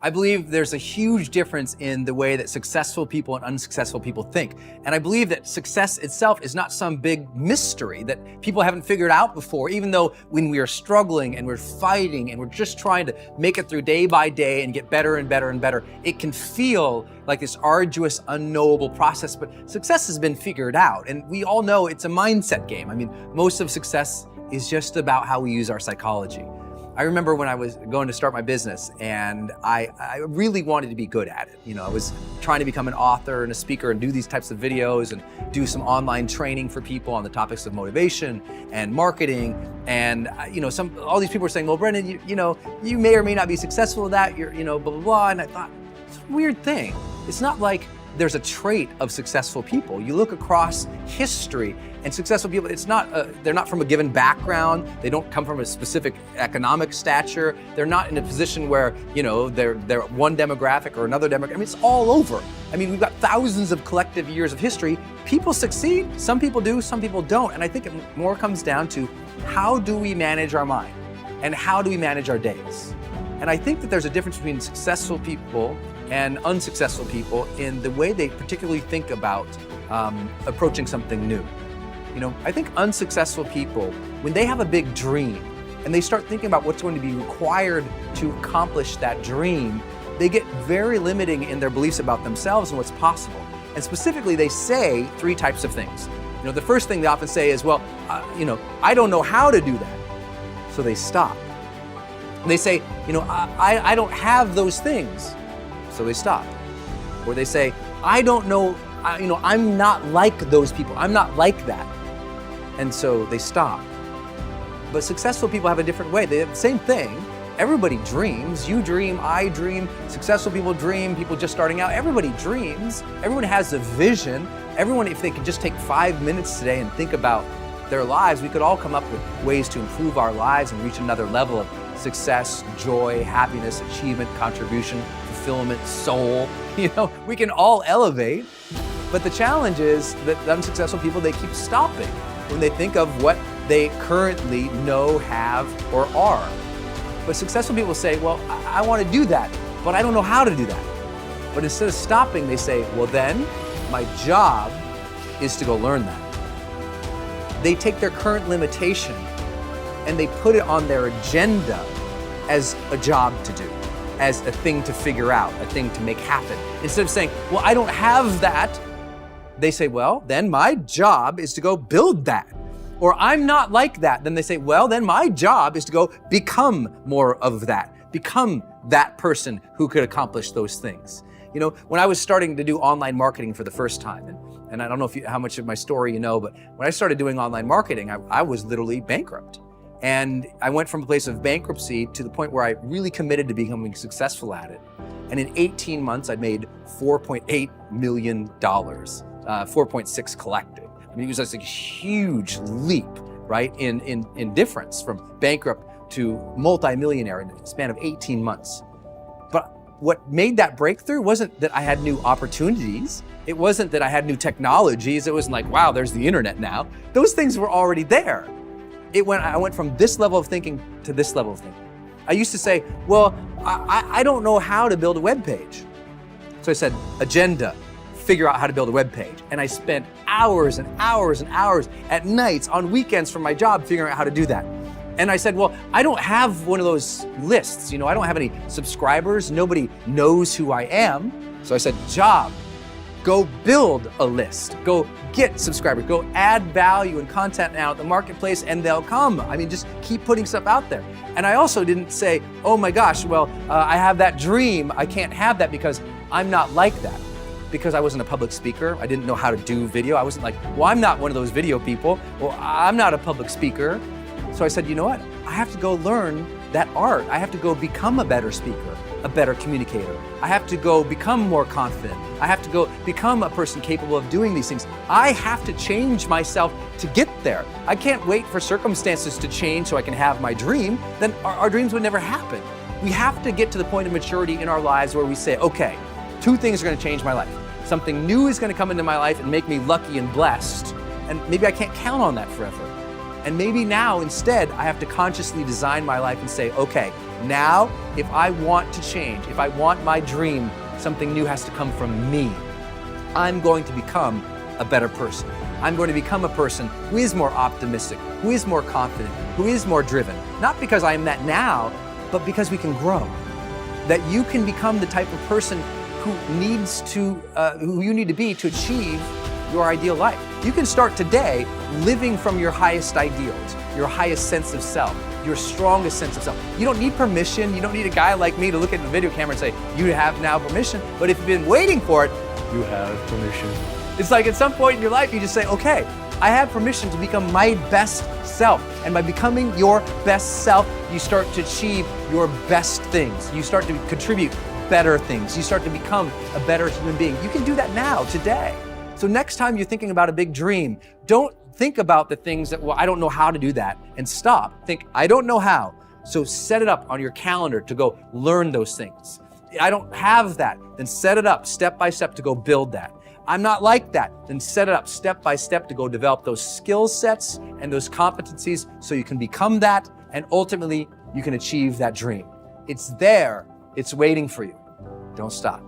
I believe there's a huge difference in the way that successful people and unsuccessful people think. And I believe that success itself is not some big mystery that people haven't figured out before, even though when we are struggling and we're fighting and we're just trying to make it through day by day and get better and better and better, it can feel like this arduous, unknowable process, but success has been figured out. And we all know it's a mindset game. I mean, most of success is just about how we use our psychology. I remember when I was going to start my business and I really wanted to be good at it. You know, I was trying to become an author and a speaker and do these types of videos and do some online training for people on the topics of motivation and marketing. And all these people were saying, well, Brendon, you may or may not be successful at that, blah, blah, blah. And I thought, it's a weird thing. It's not like there's a trait of successful people. You look across history and successful people, they're not from a given background. They don't come from a specific economic stature. They're not in a position where, they're one demographic or another demographic. I mean, it's all over. I mean, we've got thousands of collective years of history. People succeed, some people do, some people don't. And I think it more comes down to how do we manage our mind and how do we manage our days? And I think that there's a difference between successful people and unsuccessful people in the way they particularly think about approaching something new. I think unsuccessful people, when they have a big dream and they start thinking about what's going to be required to accomplish that dream, they get very limiting in their beliefs about themselves and what's possible. And specifically, they say three types of things. The first thing they often say is, well, I don't know how to do that. So they stop. They say, I don't have those things. So they stop. Or they say, I don't know, I'm not like those people. I'm not like that. And so they stop. But successful people have a different way. They have the same thing. Everybody dreams. You dream, I dream, successful people dream, people just starting out. Everybody dreams. Everyone has a vision. Everyone, if they could just take 5 minutes today and think about their lives, we could all come up with ways to improve our lives and reach another level of success, joy, happiness, achievement, contribution, fulfillment, soul. We can all elevate. But the challenge is that unsuccessful people, they keep stopping when they think of what they currently know, have, or are. But successful people say, well, I want to do that, but I don't know how to do that. But instead of stopping, they say, well, then my job is to go learn that. They take their current limitation and they put it on their agenda as a job to do, as a thing to figure out, a thing to make happen. Instead of saying, well, I don't have that, they say, well, then my job is to go build that. Or I'm not like that. Then they say, well, then my job is to go become more of that, become that person who could accomplish those things. When I was starting to do online marketing for the first time, and I don't know how much of my story you know, but when I started doing online marketing, I was literally bankrupt. And I went from a place of bankruptcy to the point where I really committed to becoming successful at it. And in 18 months, I made $4.8 million, 4.6 collected. I mean, it was just a huge leap, right, in difference from bankrupt to multimillionaire in a span of 18 months. But what made that breakthrough wasn't that I had new opportunities. It wasn't that I had new technologies. It wasn't like, wow, there's the internet now. Those things were already there. I went from this level of thinking to this level of thinking. I used to say, well, I don't know how to build a web page. So I said, agenda, figure out how to build a web page. And I spent hours and hours and hours at nights, on weekends from my job, figuring out how to do that. And I said, well, I don't have one of those lists. I don't have any subscribers. Nobody knows who I am. So I said, job, go build a list. Go get subscribers. Go add value and content out in the marketplace and they'll come. I mean, just keep putting stuff out there. And I also didn't say, oh my gosh, well, I have that dream. I can't have that because I'm not like that. Because I wasn't a public speaker. I didn't know how to do video. I wasn't like, well, I'm not one of those video people. Well, I'm not a public speaker. So I said, you know what? I have to go learn that art. I have to go become a better speaker, a better communicator. I have to go become more confident. I have to go become a person capable of doing these things. I have to change myself to get there. I can't wait for circumstances to change so I can have my dream. Then our dreams would never happen. We have to get to the point of maturity in our lives where we say, okay, two things are going to change my life. Something new is going to come into my life and make me lucky and blessed. And maybe I can't count on that forever. And maybe now instead I have to consciously design my life and say, okay, Now, if I want to change, if I want my dream, something new has to come from me. I'm going to become a better person. I'm going to become a person who is more optimistic, who is more confident, who is more driven. Not because I am that now, but because we can grow. That you can become the type of person who you need to be to achieve your ideal life. You can start today living from your highest ideals, your highest sense of self, your strongest sense of self. You don't need permission. You don't need a guy like me to look at the video camera and say, you have now permission. But if you've been waiting for it, you have permission. It's like at some point in your life, you just say, okay, I have permission to become my best self. And by becoming your best self, you start to achieve your best things. You start to contribute better things. You start to become a better human being. You can do that now, today. So next time you're thinking about a big dream, don't think about the things that, well, I don't know how to do that, and stop. Think, I don't know how. So set it up on your calendar to go learn those things. I don't have that, then set it up step by step to go build that. I'm not like that, then set it up step by step to go develop those skill sets and those competencies so you can become that, and ultimately you can achieve that dream. It's there, it's waiting for you. Don't stop.